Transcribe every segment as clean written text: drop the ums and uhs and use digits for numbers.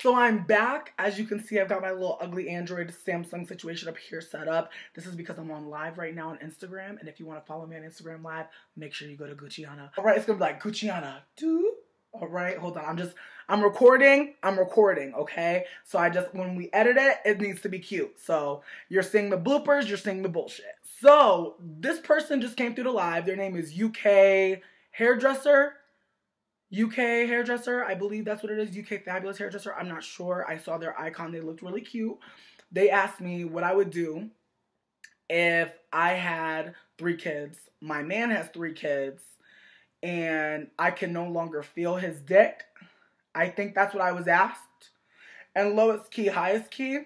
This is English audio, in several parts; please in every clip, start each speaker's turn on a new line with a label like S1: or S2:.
S1: So I'm back. As you can see, I've got my little ugly Android Samsung situation up here set up. This is because I'm on live right now on Instagram. And if you want to follow me on Instagram live, make sure you go to Gucciana. All right, it's going to be like Gucciana. All right, hold on. I'm recording, okay? So when we edit it, it needs to be cute. So you're seeing the bloopers, you're seeing the bullshit. So this person just came through the live. Their name is UK Hairdresser. I believe that's what it is. UK Fabulous Hairdresser. I'm not sure. I saw their icon. They looked really cute. They asked me what I would do if I had 3 kids. My man has 3 kids. And I can no longer feel his dick. I think that's what I was asked. And lowest key, highest key.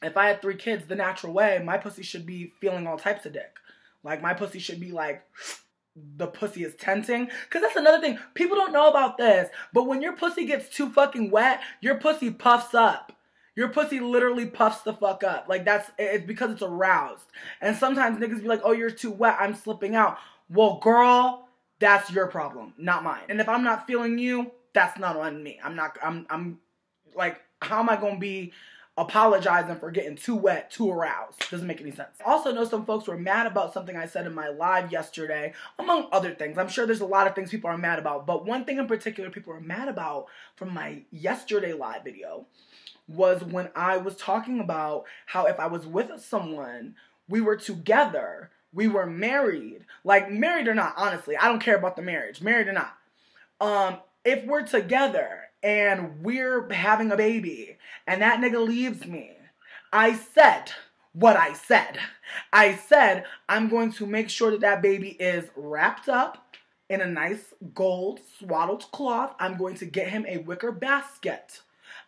S1: If I had 3 kids the natural way, my pussy should be feeling all types of dick. Like, my pussy should be like... the pussy is tenting. Because that's another thing. People don't know about this. But when your pussy gets too fucking wet, your pussy puffs up. Your pussy literally puffs the fuck up. Like, it's because it's aroused. And sometimes niggas be like, oh, you're too wet, I'm slipping out. Well, girl, that's your problem, not mine. And if I'm not feeling you, that's not on me. I'm like, how am I going to be apologizing for getting too wet, too aroused? Doesn't make any sense. I also know some folks were mad about something I said in my live yesterday, among other things. I'm sure there's a lot of things people are mad about, but one thing in particular people are mad about from my yesterday live video was when I was talking about how if I was with someone, we were together, we were married, like married or not, honestly, I don't care about the marriage, married or not. If we're together and we're having a baby, and that nigga leaves me, I said what I said. I said I'm going to make sure that that baby is wrapped up in a nice gold swaddled cloth. I'm going to get him a wicker basket.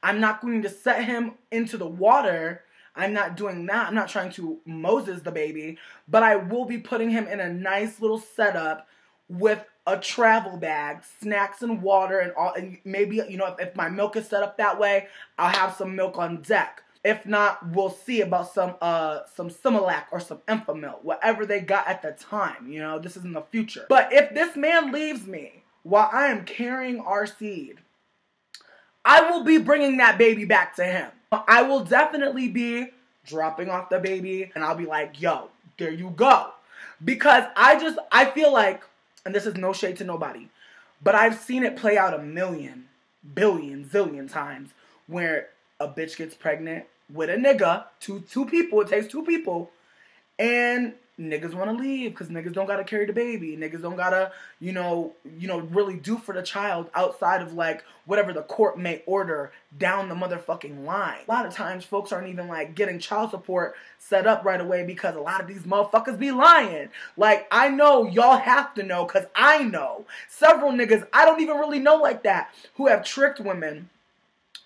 S1: I'm not going to set him into the water. I'm not doing that. I'm not trying to Moses the baby, but I will be putting him in a nice little setup with a travel bag, snacks and water, and all. And maybe, you know, if my milk is set up that way, I'll have some milk on deck. If not, we'll see about some Similac or some Enfamil, whatever they got at the time. You know, this is in the future. But if this man leaves me while I am carrying our seed, I will be bringing that baby back to him. I will definitely be dropping off the baby, and I'll be like, yo, there you go. Because I feel like, and this is no shade to nobody, but I've seen it play out a million, billion, zillion times where a bitch gets pregnant with a nigga, two people, it takes 2 people, and niggas want to leave because niggas don't got to carry the baby. Niggas don't got to, you know, really do for the child outside of, like, whatever the court may order down the motherfucking line. A lot of times, folks aren't even, like, getting child support set up right away because a lot of these motherfuckers be lying. Like, I know y'all have to know because I know several niggas I don't even really know like that who have tricked women.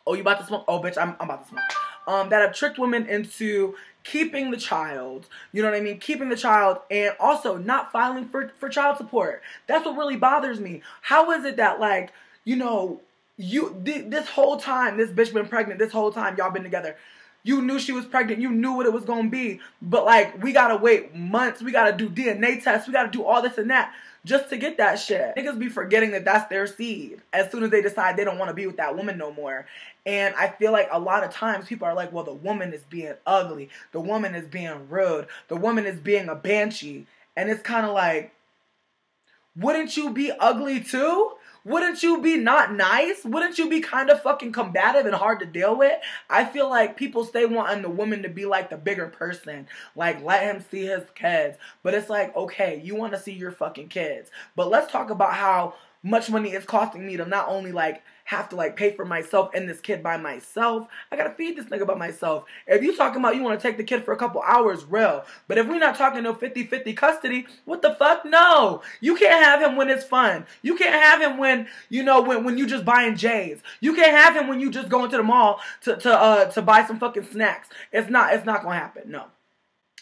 S1: Oh, you about to smoke? Oh, bitch, I'm about to smoke. That have tricked women into keeping the child, you know what I mean? Keeping the child and also not filing for child support. That's what really bothers me. How is it that, like, you know, this whole time, this bitch been pregnant, this whole time y'all been together, you knew she was pregnant, you knew what it was gonna be, but, like, we gotta wait months, we gotta do DNA tests, we gotta do all this and that just to get that shit. Niggas be forgetting that that's their seed as soon as they decide they don't want to be with that woman no more. And I feel like a lot of times people are like, well, the woman is being ugly. The woman is being rude. The woman is being a banshee. And it's kind of like, wouldn't you be ugly too? Wouldn't you be not nice? Wouldn't you be kind of fucking combative and hard to deal with? I feel like people stay wanting the woman to be like the bigger person. Like, let him see his kids. But it's like, okay, you want to see your fucking kids. But let's talk about how much money it's costing me to not only, like, have to, like, pay for myself and this kid by myself. I gotta feed this nigga by myself. If you talking about you want to take the kid for a couple hours, real. But if we're not talking no 50-50 custody, what the fuck? No. You can't have him when it's fun. You can't have him when, you know, when you just buying J's. You can't have him when you just going to the mall to buy some fucking snacks. It's not gonna happen. No.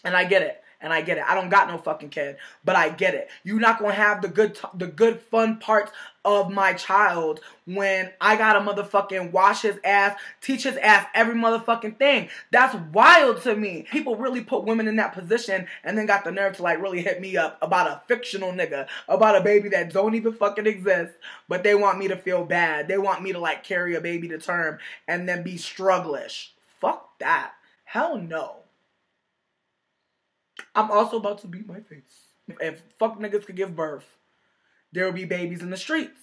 S1: And I get it. And I get it. I don't got no fucking kid, but I get it. You're not gonna have the good fun parts of my child when I gotta motherfucking wash his ass, teach his ass every motherfucking thing. That's wild to me. People really put women in that position and then got the nerve to like really hit me up about a fictional nigga, about a baby that don't even fucking exist, but they want me to feel bad. They want me to like carry a baby to term and then be strugglish. Fuck that. Hell no. I'm also about to beat my face. If fuck niggas could give birth, there would be babies in the streets.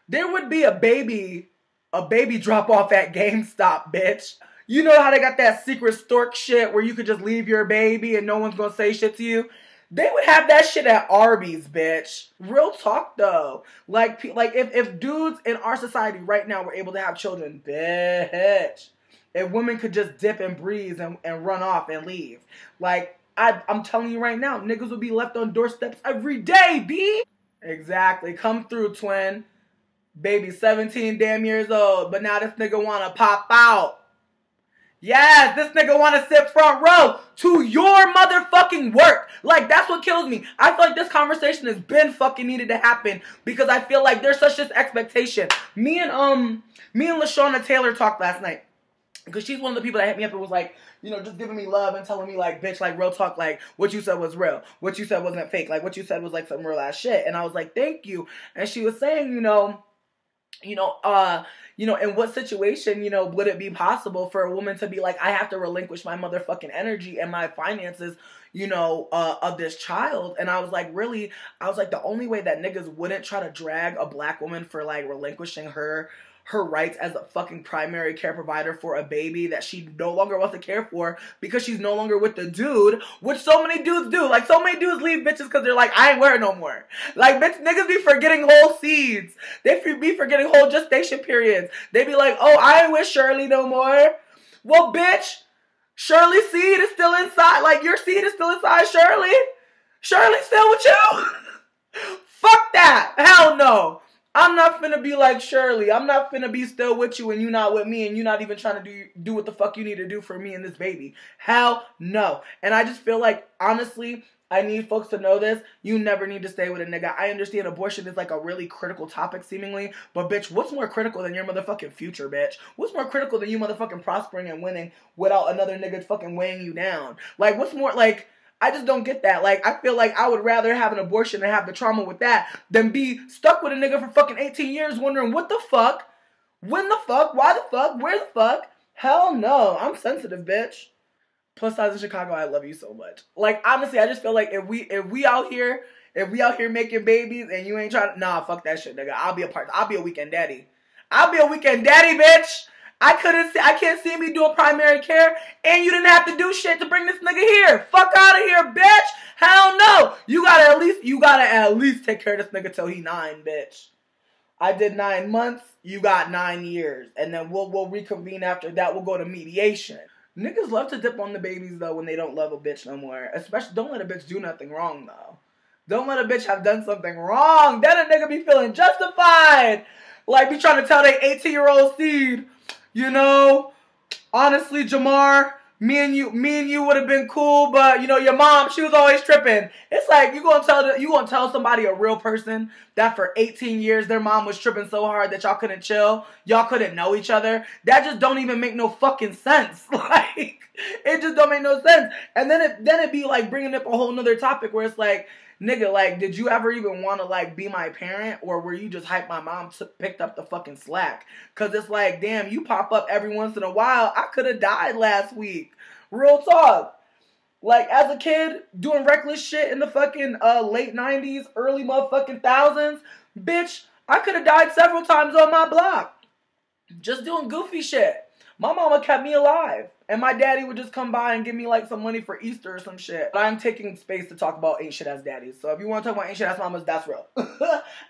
S1: There would be a baby drop off at GameStop, bitch. You know how they got that secret stork shit where you could just leave your baby and no one's gonna say shit to you? They would have that shit at Arby's, bitch. Real talk, though. Like if dudes in our society right now were able to have children, bitch. If women could just dip and breathe and run off and leave. Like, I'm telling you right now, niggas would be left on doorsteps every day, B. Exactly. Come through, twin. Baby 17 damn years old, but now this nigga wanna pop out. Yes, this nigga wanna sit front row to your motherfucking work. Like, that's what kills me. I feel like this conversation has been fucking needed to happen because I feel like there's such this expectation. Me and LaShawna Taylor talked last night because she's one of the people that hit me up and was like, you know, just giving me love and telling me like, bitch, like real talk, like what you said was real. What you said wasn't fake. Like what you said was like some real ass shit. And I was like, thank you. And she was saying, in what situation, would it be possible for a woman to be like, I have to relinquish my motherfucking energy and my finances, of this child? And I was like, really? I was like, the only way that niggas wouldn't try to drag a black woman for like relinquishing her rights as a fucking primary care provider for a baby that she no longer wants to care for because she's no longer with the dude, which so many dudes do. Like, so many dudes leave bitches because they're like, I ain't wearing no more. Like, niggas be forgetting whole seeds. They be forgetting whole gestation periods. They be like, oh, I ain't with Shirley no more. Well, bitch, Shirley's seed is still inside. Like, your seed is still inside Shirley. Shirley's still with you. Fuck that. Hell no. I'm not finna be like Shirley. I'm not finna be still with you and you not with me and you not even trying to do what the fuck you need to do for me and this baby. Hell no. And I just feel like, honestly, I need folks to know this. You never need to stay with a nigga. I understand abortion is like a really critical topic seemingly, but bitch, what's more critical than your motherfucking future, bitch? What's more critical than you motherfucking prospering and winning without another nigga fucking weighing you down? Like, what's more, like, I just don't get that. Like, I feel like I would rather have an abortion and have the trauma with that than be stuck with a nigga for fucking 18 years wondering what the fuck, when the fuck, why the fuck, where the fuck. Hell no. I'm sensitive, bitch. Plus size in Chicago, I love you so much. Like, honestly, I just feel like if we out here making babies and you ain't trying to, nah, fuck that shit, nigga. I'll be a weekend daddy. I'll be a weekend daddy, bitch. I can't see me doing primary care, and you didn't have to do shit to bring this nigga here. Fuck out of here, bitch. Hell no. You gotta at least take care of this nigga till he 9, bitch. I did 9 months. You got 9 years, and then we'll reconvene after that. We'll go to mediation. Niggas love to dip on the babies though when they don't love a bitch no more. Especially, don't let a bitch do nothing wrong though. Don't let a bitch have done something wrong. Then a nigga be feeling justified, like be trying to tell their 18-year-old seed. Honestly, Jamar, me and you would have been cool, but your mom, she was always tripping. It's like you gonna tell somebody, a real person, that for 18 years their mom was tripping so hard that y'all couldn't chill, y'all couldn't know each other. That just don't even make no fucking sense. Like, it just don't make no sense. And then it be like bringing up a whole nother topic where it's like, nigga, like, did you ever even want to, like, be my parent? Or were you just hype my mom picked up the fucking slack? Because it's like, damn, you pop up every once in a while. I could have died last week. Real talk. Like, as a kid, doing reckless shit in the fucking late 90s, early motherfucking thousands, bitch, I could have died several times on my block. Just doing goofy shit. My mama kept me alive. And my daddy would just come by and give me like some money for Easter or some shit. But I'm taking space to talk about ain't shit ass daddies. So if you want to talk about ain't shit ass mamas, that's real.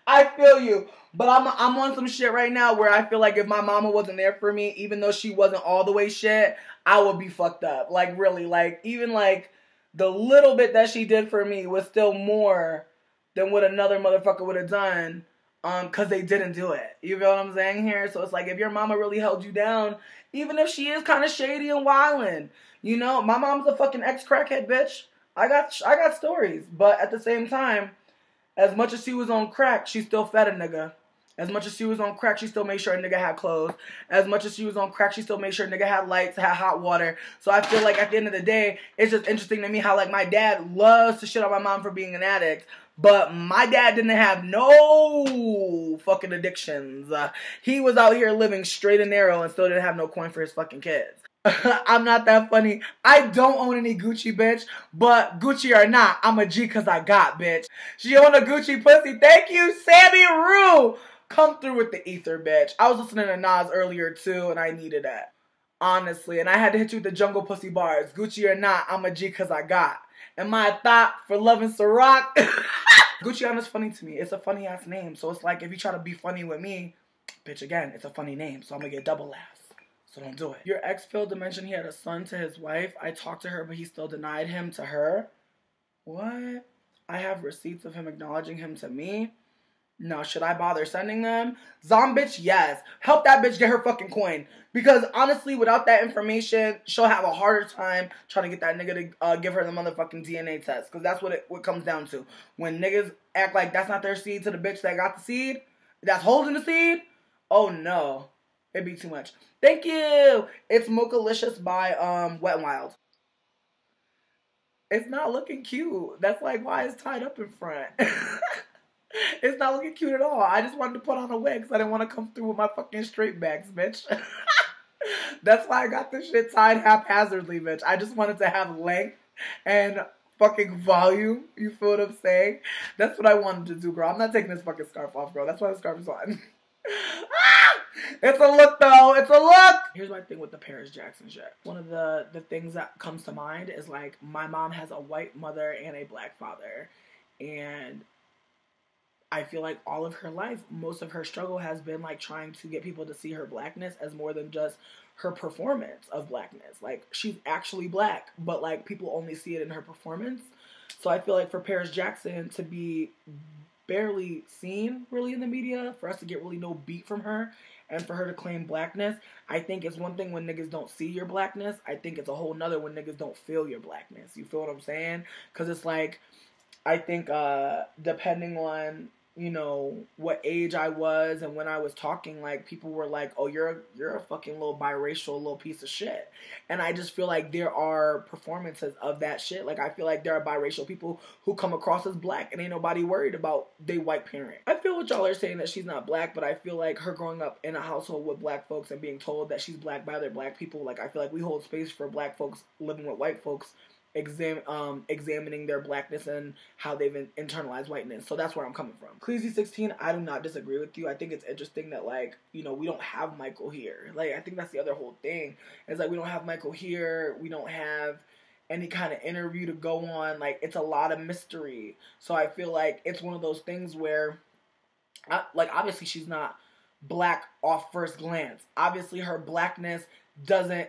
S1: I feel you. But I'm on some shit right now where I feel like if my mama wasn't there for me, even though she wasn't all the way shit, I would be fucked up. Like, really. Like, even like the little bit that she did for me was still more than what another motherfucker would have done. Cause they didn't do it. You feel what I'm saying here? So it's like, if your mama really held you down, even if she is kind of shady and wildin', my mom's a fucking ex-crackhead, bitch. I got stories, but at the same time, as much as she was on crack, she still fed a nigga. As much as she was on crack, she still made sure a nigga had clothes. As much as she was on crack, she still made sure a nigga had lights, had hot water. So I feel like at the end of the day, it's just interesting to me how like my dad loves to shit on my mom for being an addict. But my dad didn't have no fucking addictions. He was out here living straight and narrow and still didn't have no coin for his fucking kids. I'm not that funny. I don't own any Gucci, bitch. But Gucci or not, I'm a G cause I got, bitch. She own a Gucci pussy. Thank you, Sammy Rue. Come through with the ether, bitch. I was listening to Nas earlier too, and I needed that. Honestly. And I had to hit you with the jungle pussy bars. Gucci or not, I'm a G cause I got. Am I a thought for loving Ciroc? Gucciana's funny to me. It's a funny ass name. So it's like if you try to be funny with me, bitch, again, it's a funny name. So I'm gonna get double laughs. So don't do it. Your ex failed to mention he had a son to his wife. I talked to her, but he still denied him to her. What? I have receipts of him acknowledging him to me. No, should I bother sending them? Zombitch, yes. Help that bitch get her fucking coin. Because honestly, without that information, she'll have a harder time trying to get that nigga to give her the motherfucking DNA test. Because that's what it comes down to. When niggas act like that's not their seed to the bitch that got the seed, that's holding the seed, oh no. It'd be too much. Thank you. It's Mochalicious by Wet n Wild. It's not looking cute. That's like why it's tied up in front. It's not looking cute at all. I just wanted to put on a wig because I didn't want to come through with my fucking straight backs, bitch. That's why I got this shit tied haphazardly, bitch. I just wanted to have length and fucking volume. You feel what I'm saying? That's what I wanted to do, girl. I'm not taking this fucking scarf off, girl. That's why the scarf is on. It's a look, though. It's a look. Here's my thing with the Paris Jackson shit. One of the things that comes to mind is, like, my mom has a white mother and a black father. And I feel like all of her life, most of her struggle has been, like, trying to get people to see her blackness as more than just her performance of blackness. Like, she's actually black, but, like, people only see it in her performance. So I feel like for Paris Jackson to be barely seen, really, in the media, for us to get really no beat from her, and for her to claim blackness, I think it's one thing when niggas don't see your blackness. I think it's a whole nother when niggas don't feel your blackness. You feel what I'm saying? Because it's like, I think depending on, you know, what age I was and when I was talking, like, people were like, oh, you're a fucking little biracial little piece of shit. And I just feel like there are performances of that shit. Like, I feel like there are biracial people who come across as black and ain't nobody worried about they white parent. I feel what y'all are saying that she's not black, but I feel like her growing up in a household with black folks and being told that she's black by other black people, like, I feel like we hold space for black folks living with white folks, examining their blackness and how they've internalized whiteness. So that's where I'm coming from. Cleasy16, I do not disagree with you. I think it's interesting that, like, you know, we don't have Michael here. Like, I think that's the other whole thing. It's like we don't have Michael here. We don't have any kind of interview to go on. Like, it's a lot of mystery. So I feel like it's one of those things where, like, obviously she's not black off first glance. Obviously her blackness doesn't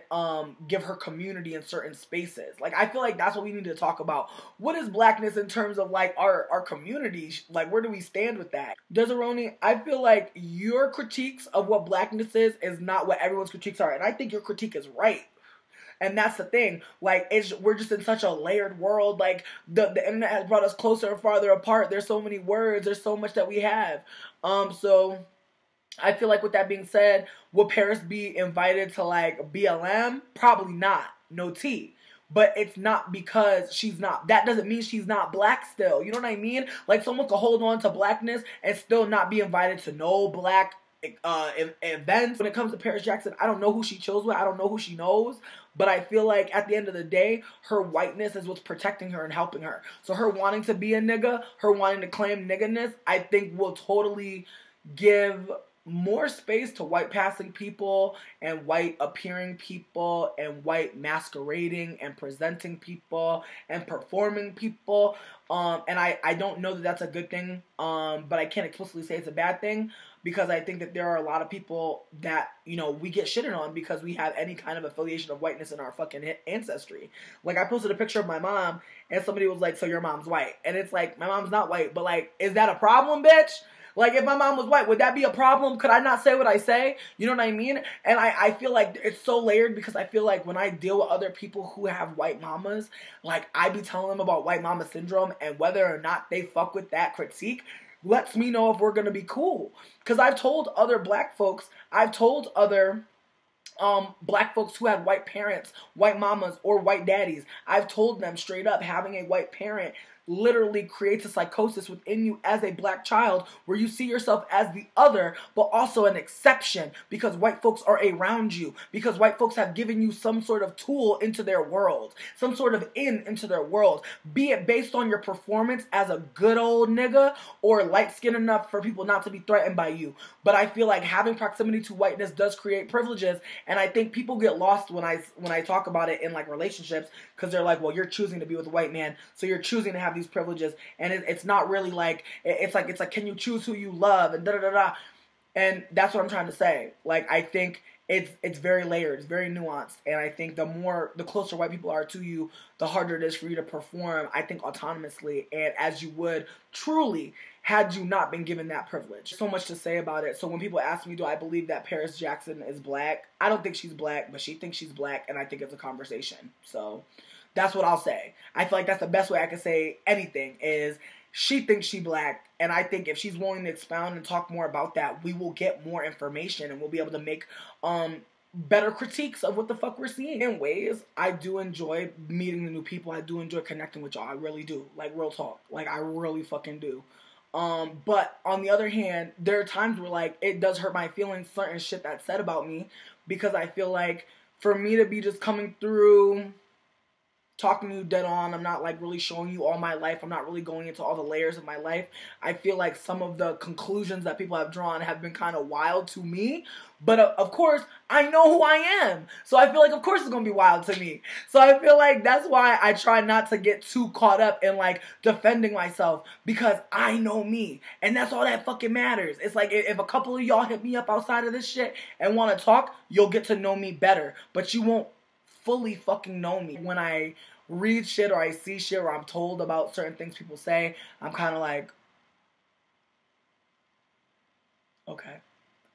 S1: give her community in certain spaces. Like, I feel like that's what we need to talk about. What is blackness in terms of, like, our community? Like, where do we stand with that? Desironi, I feel like your critiques of what blackness is not what everyone's critiques are. And I think your critique is right. And that's the thing. Like, we're just in such a layered world. Like, the internet has brought us closer and farther apart. There's so many words. There's so much that we have. So I feel like with that being said, will Paris be invited to, like, BLM? Probably not. No tea. But it's not because she's not. That doesn't mean she's not black still. You know what I mean? Like, someone could hold on to blackness and still not be invited to no black events. When it comes to Paris Jackson, I don't know who she chose with. I don't know who she knows. But I feel like at the end of the day, her whiteness is what's protecting her and helping her. So her wanting to be a nigga, her wanting to claim nigga-ness, I think will totally give more space to white passing people and white appearing people and white masquerading and presenting people and performing people. And I don't know that that's a good thing, but I can't explicitly say it's a bad thing, because I think that there are a lot of people that, you know, we get shitted on because we have any kind of affiliation of whiteness in our fucking ancestry. Like, I posted a picture of my mom and somebody was like, so your mom's white. And it's like, my mom's not white, but, like, is that a problem, bitch? Like, if my mom was white, would that be a problem? Could I not say what I say? You know what I mean? And I feel like it's so layered, because I feel like when I deal with other people who have white mamas, like, I be telling them about white mama syndrome, and whether or not they fuck with that critique lets me know if we're gonna be cool. Because I've told other black folks, I've told other black folks who had white parents, white mamas, or white daddies, I've told them straight up, having a white parent literally creates a psychosis within you as a black child, where you see yourself as the other, but also an exception, because white folks are around you, because white folks have given you some sort of tool into their world, some sort of into their world, be it based on your performance as a good old nigga, or light-skinned enough for people not to be threatened by you. But I feel like having proximity to whiteness does create privileges, and I think people get lost when I talk about it in, like, relationships, because they're like, well, you're choosing to be with a white man, so you're choosing to have these privileges, and it's not really like, it's like, can you choose who you love, and da-da-da-da, and that's what I'm trying to say. Like, I think it's very layered, it's very nuanced, and I think the closer white people are to you, the harder it is for you to perform, I think, autonomously, and as you would truly had you not been given that privilege. So much to say about it. So when people ask me, do I believe that Paris Jackson is black? I don't think she's black, but she thinks she's black, and I think it's a conversation. So that's what I'll say. I feel like that's the best way I can say anything, is she thinks she black, and I think if she's willing to expound and talk more about that, we will get more information, and we'll be able to make better critiques of what the fuck we're seeing. In ways, I do enjoy meeting the new people. I do enjoy connecting with y'all. I really do. Like, real talk. Like, I really fucking do. But on the other hand, there are times where, like, it does hurt my feelings, certain shit that's said about me, because I feel like for me to be just coming through, talking to you dead on, I'm not, like, really showing you all my life, I'm not really going into all the layers of my life, I feel like some of the conclusions that people have drawn have been kind of wild to me, but of course, I know who I am, so I feel like of course it's gonna be wild to me, so I feel like that's why I try not to get too caught up in, like, defending myself, because I know me, and that's all that fucking matters. It's like, if a couple of y'all hit me up outside of this shit and want to talk, you'll get to know me better, but you won't fully fucking know me. When I read shit, or I see shit, or I'm told about certain things people say, I'm kind of like, okay,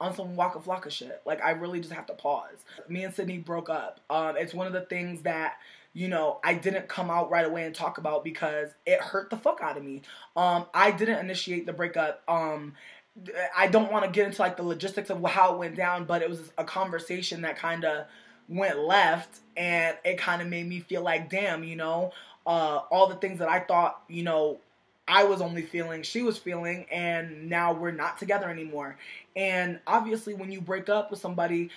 S1: on some Waka Flocka shit. Like, I really just have to pause. Me and Sydney broke up. It's one of the things that, you know, I didn't come out right away and talk about because it hurt the fuck out of me. I didn't initiate the breakup. I don't want to get into, like, the logistics of how it went down, but it was a conversation that kind of went left, and it kind of made me feel like, damn, you know, all the things that I thought, you know, I was only feeling, she was feeling, and now we're not together anymore. And obviously when you break up with somebody,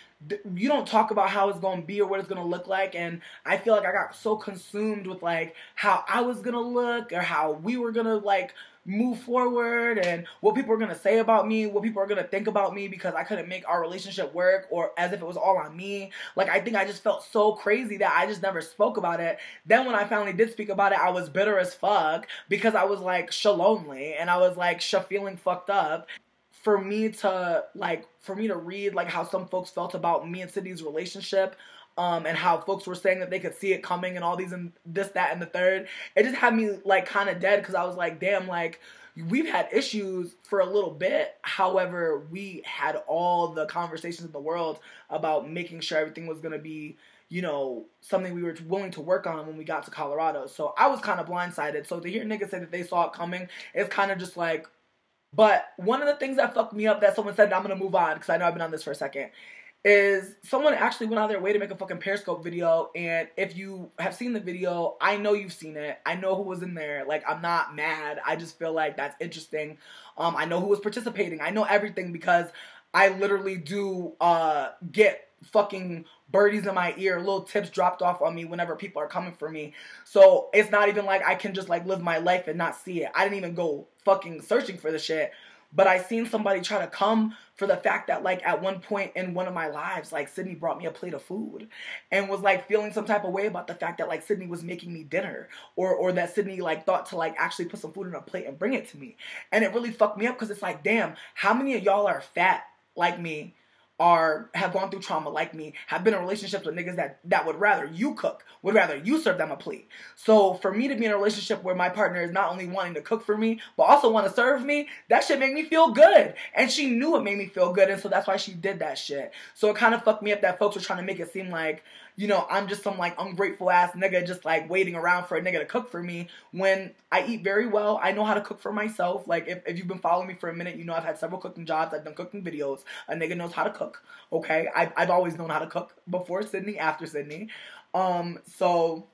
S1: you don't talk about how it's going to be or what it's going to look like, and I feel like I got so consumed with, like, how I was going to look, or how we were going to, like, move forward, and what people are going to say about me, what people are going to think about me, because I couldn't make our relationship work, or as if it was all on me. Like, I think I just felt so crazy that I just never spoke about it. Then when I finally did speak about it, I was bitter as fuck, because I was, like, lonely, and I was, like, feeling fucked up. For me to read, like, how some folks felt about me and Sydney's relationship, and how folks were saying that they could see it coming, and all these, and this, that, and the third, it just had me, like, kind of dead, because I was like, damn, like, we've had issues for a little bit, however, we had all the conversations in the world about making sure everything was going to be, you know, something we were willing to work on when we got to Colorado. So I was kind of blindsided. So to hear niggas say that they saw it coming, it's kind of just like. But one of the things that fucked me up, that someone said, I'm going to move on, because I know I've been on this for a second, is someone actually went out of their way to make a fucking Periscope video, and if you have seen the video, I know you've seen it, I know who was in there, like, I'm not mad, I just feel like that's interesting, I know who was participating, I know everything, because I literally do, get fucking birdies in my ear, little tips dropped off on me whenever people are coming for me, so it's not even like I can just, like, live my life and not see it. I didn't even go fucking searching for the shit, but I seen somebody try to come for the fact that, like, at one point in one of my lives, like, Sydney brought me a plate of food, and was, like, feeling some type of way about the fact that, like, Sydney was making me dinner, or that Sydney, like, thought to, like, actually put some food in a plate and bring it to me, and it really fucked me up, because it's like, damn, how many of y'all are fat like me, have gone through trauma like me, have been in relationships with niggas that would rather you cook, would rather you serve them a plate. So for me to be in a relationship where my partner is not only wanting to cook for me, but also want to serve me, that shit made me feel good. And she knew it made me feel good, and so that's why she did that shit. So it kind of fucked me up that folks were trying to make it seem like, you know, I'm just some like ungrateful ass nigga just like waiting around for a nigga to cook for me, when I eat very well. I know how to cook for myself. Like if you've been following me for a minute, you know I've had several cooking jobs. I've done cooking videos. A nigga knows how to cook. Okay, I've always known how to cook before Sydney, after Sydney. So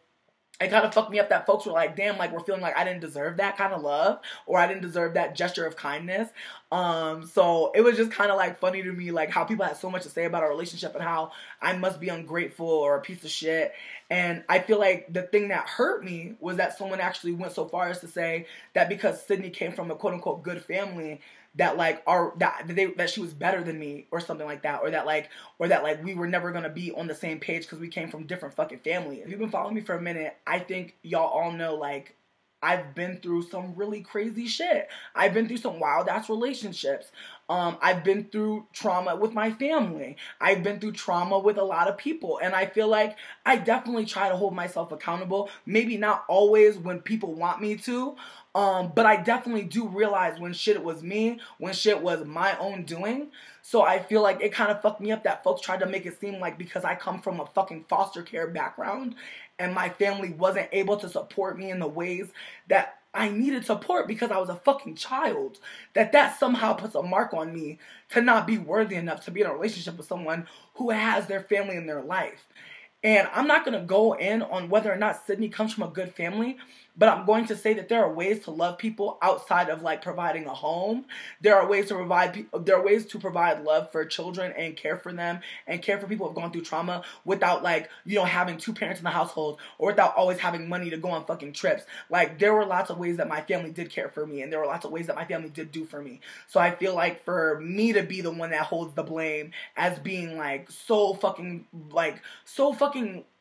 S1: it kind of fucked me up that folks were like, damn, like we're feeling like I didn't deserve that kind of love, or I didn't deserve that gesture of kindness. So it was just kind of like funny to me, like how people had so much to say about our relationship and how I must be ungrateful or a piece of shit. And I feel like the thing that hurt me was that someone actually went so far as to say that because Sydney came from a quote unquote good family, that like that she was better than me or something like that, or that like we were never gonna be on the same page because we came from different fucking families. If you've been following me for a minute, I think y'all all know like I've been through some really crazy shit. I've been through some wild ass relationships. I've been through trauma with my family. I've been through trauma with a lot of people. And I feel like I definitely try to hold myself accountable. Maybe not always when people want me to. But I definitely do realize when shit was me, when shit was my own doing. So I feel like it kind of fucked me up that folks tried to make it seem like because I come from a fucking foster care background and my family wasn't able to support me in the ways that I needed support because I was a fucking child, that somehow puts a mark on me to not be worthy enough to be in a relationship with someone who has their family in their life. And I'm not going to go in on whether or not Sydney comes from a good family, but I'm going to say that there are ways to love people outside of like providing a home. There are ways to provide love for children and care for them and care for people who have gone through trauma without like, you know, having two parents in the household or without always having money to go on fucking trips. Like there were lots of ways that my family did care for me and there were lots of ways that my family did do for me. So I feel like for me to be the one that holds the blame as being like so fucking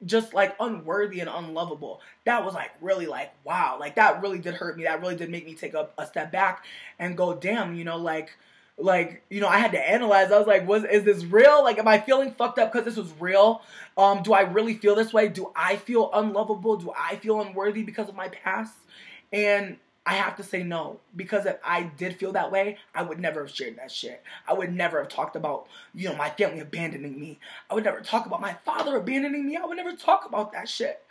S1: just like unworthy and unlovable, that was like really like wow, like that really did hurt me. That really did make me take a step back and go, damn, you know, like you know, I had to analyze. I was like, is this real? Like, am I feeling fucked up because this was real? Do I really feel this way? Do I feel unlovable? Do I feel unworthy because of my past? And I have to say no, because if I did feel that way, I would never have shared that shit. I would never have talked about, you know, my family abandoning me. I would never talk about my father abandoning me. I would never talk about that shit.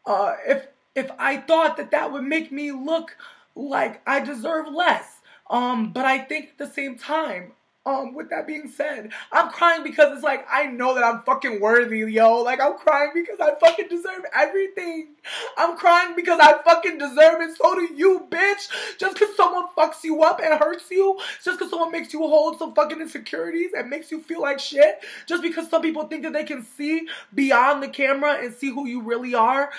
S1: If I thought that would make me look like I deserve less. But I think at the same time, with that being said, I'm crying because it's like, I know that I'm fucking worthy, yo. Like, I'm crying because I fucking deserve everything. I'm crying because I fucking deserve it. So do you, bitch. Just because someone fucks you up and hurts you, just because someone makes you hold some fucking insecurities and makes you feel like shit, just because some people think that they can see beyond the camera and see who you really are,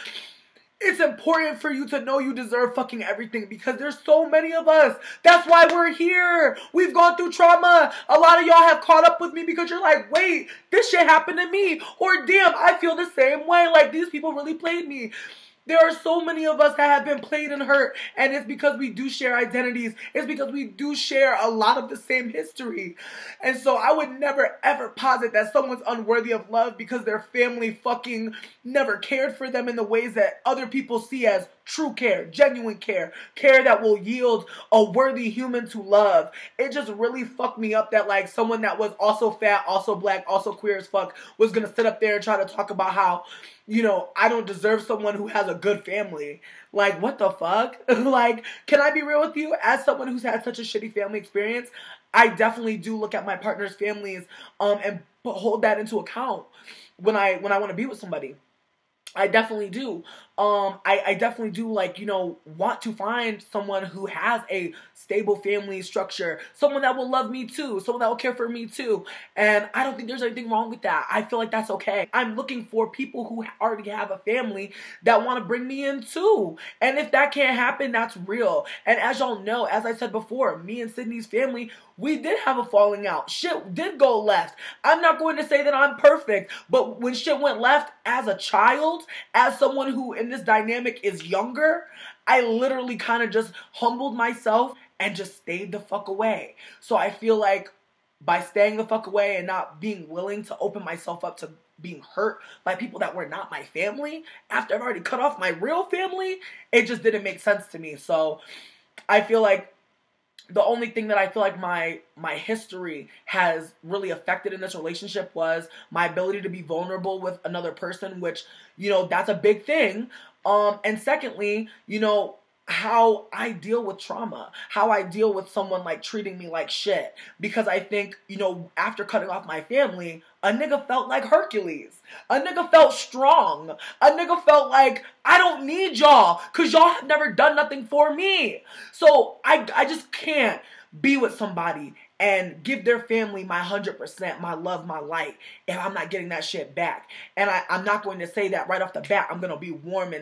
S1: it's important for you to know you deserve fucking everything because there's so many of us. That's why we're here. We've gone through trauma. A lot of y'all have caught up with me because you're like, wait, this shit happened to me. Or damn, I feel the same way. Like these people really played me. There are so many of us that have been played and hurt, and it's because we do share identities. It's because we do share a lot of the same history. And so I would never ever posit that someone's unworthy of love because their family fucking never cared for them in the ways that other people see as true care, genuine care, care that will yield a worthy human to love. It just really fucked me up that like someone that was also fat, also black, also queer as fuck was gonna sit up there and try to talk about how, you know, I don't deserve someone who has a good family. Like, what the fuck? Like, can I be real with you? As someone who's had such a shitty family experience, I definitely do look at my partner's families and hold that into account when I want to be with somebody. I definitely do. I definitely do, like, you know, want to find someone who has a stable family structure, someone that will love me too, someone that will care for me too. And I don't think there's anything wrong with that. I feel like that's okay. I'm looking for people who already have a family that want to bring me in too. And if that can't happen, that's real. And as y'all know, as I said before, me and Sydney's family, we did have a falling out. Shit did go left. I'm not going to say that I'm perfect, but when shit went left as a child, as someone who in this dynamic is younger, I literally kind of just humbled myself and just stayed the fuck away. So I feel like by staying the fuck away and not being willing to open myself up to being hurt by people that were not my family after I've already cut off my real family, it just didn't make sense to me. So I feel like the only thing that I feel like my history has really affected in this relationship was my ability to be vulnerable with another person, which, you know, that's a big thing. And secondly, you know, how I deal with trauma, how I deal with someone like treating me like shit. Because I think, you know, after cutting off my family, a nigga felt like Hercules. A nigga felt strong. A nigga felt like, I don't need y'all because y'all have never done nothing for me. So I just can't be with somebody and give their family my 100%, my love, my light, if I'm not getting that shit back. And I'm not going to say that right off the bat, I'm going to be warm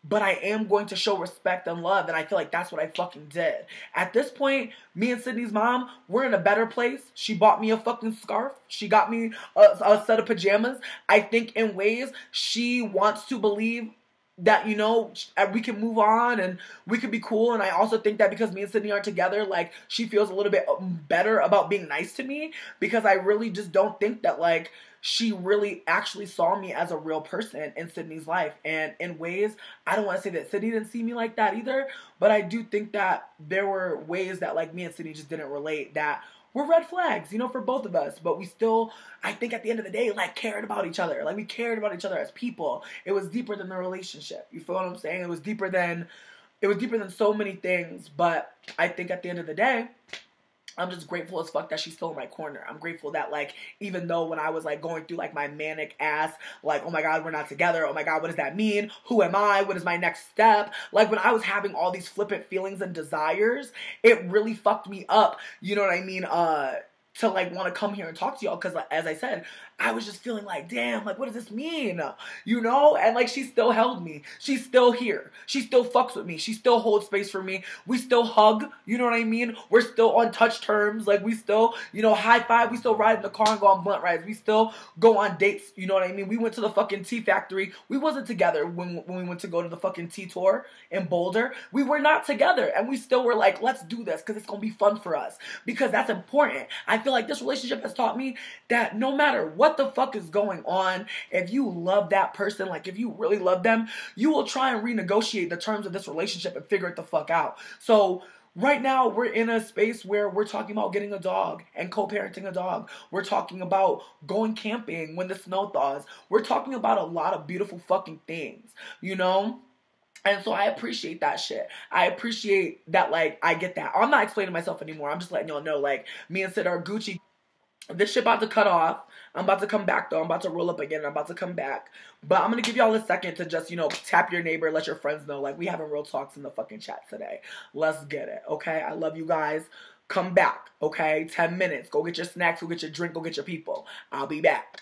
S1: but I am going to show respect and love, and I feel like that's what I fucking did. At this point, me and Sydney's mom, we're in a better place. She bought me a fucking scarf. She got me a set of pajamas. I think in ways she wants to believe that, you know, we can move on and we can be cool. And I also think that because me and Sydney aren't together, like, she feels a little bit better about being nice to me, because I really just don't think that, like, she really actually saw me as a real person in Sydney's life. And in ways, I don't want to say that Sydney didn't see me like that either, but I do think that there were ways that, like, me and Sydney just didn't relate that were red flags, you know, for both of us. But we still, I think at the end of the day, like, cared about each other. Like, we cared about each other as people. It was deeper than the relationship. You feel what I'm saying? It was deeper than so many things. But I think at the end of the day, I'm just grateful as fuck that she's still in my corner. I'm grateful that, like, even though when I was, like, going through, like, my manic ass, like, oh my God, we're not together. Oh my God, what does that mean? Who am I? What is my next step? Like, when I was having all these flippant feelings and desires, it really fucked me up. You know what I mean? To, like, want to come here and talk to y'all. Because, like, as I said, I was just feeling like, damn, like, what does this mean? You know? And, like, she still held me. She's still here. She still fucks with me. She still holds space for me. We still hug. You know what I mean? We're still on touch terms. Like, we still, you know, high five. We still ride in the car and go on blunt rides. We still go on dates. You know what I mean? We went to the fucking tea factory. We wasn't together when we went to go to the fucking tea tour in Boulder. We were not together. And we still were like, let's do this because it's going to be fun for us. Because that's important. I feel like this relationship has taught me that no matter what the fuck is going on, if you love that person, like, if you really love them, you will try and renegotiate the terms of this relationship and figure it the fuck out. So right now, we're in a space where we're talking about getting a dog and co-parenting a dog. We're talking about going camping when the snow thaws. We're talking about a lot of beautiful fucking things, you know? And so I appreciate that shit. I appreciate that, like, I get that. I'm not explaining myself anymore. I'm just letting y'all know, like, me and Sid are Gucci. This shit about to cut off. I'm about to come back, though. I'm about to roll up again. I'm about to come back. But I'm going to give y'all a second to just, you know, tap your neighbor, let your friends know. Like, we having real talks in the fucking chat today. Let's get it, okay? I love you guys. Come back, okay? 10 minutes. Go get your snacks. Go get your drink. Go get your people. I'll be back.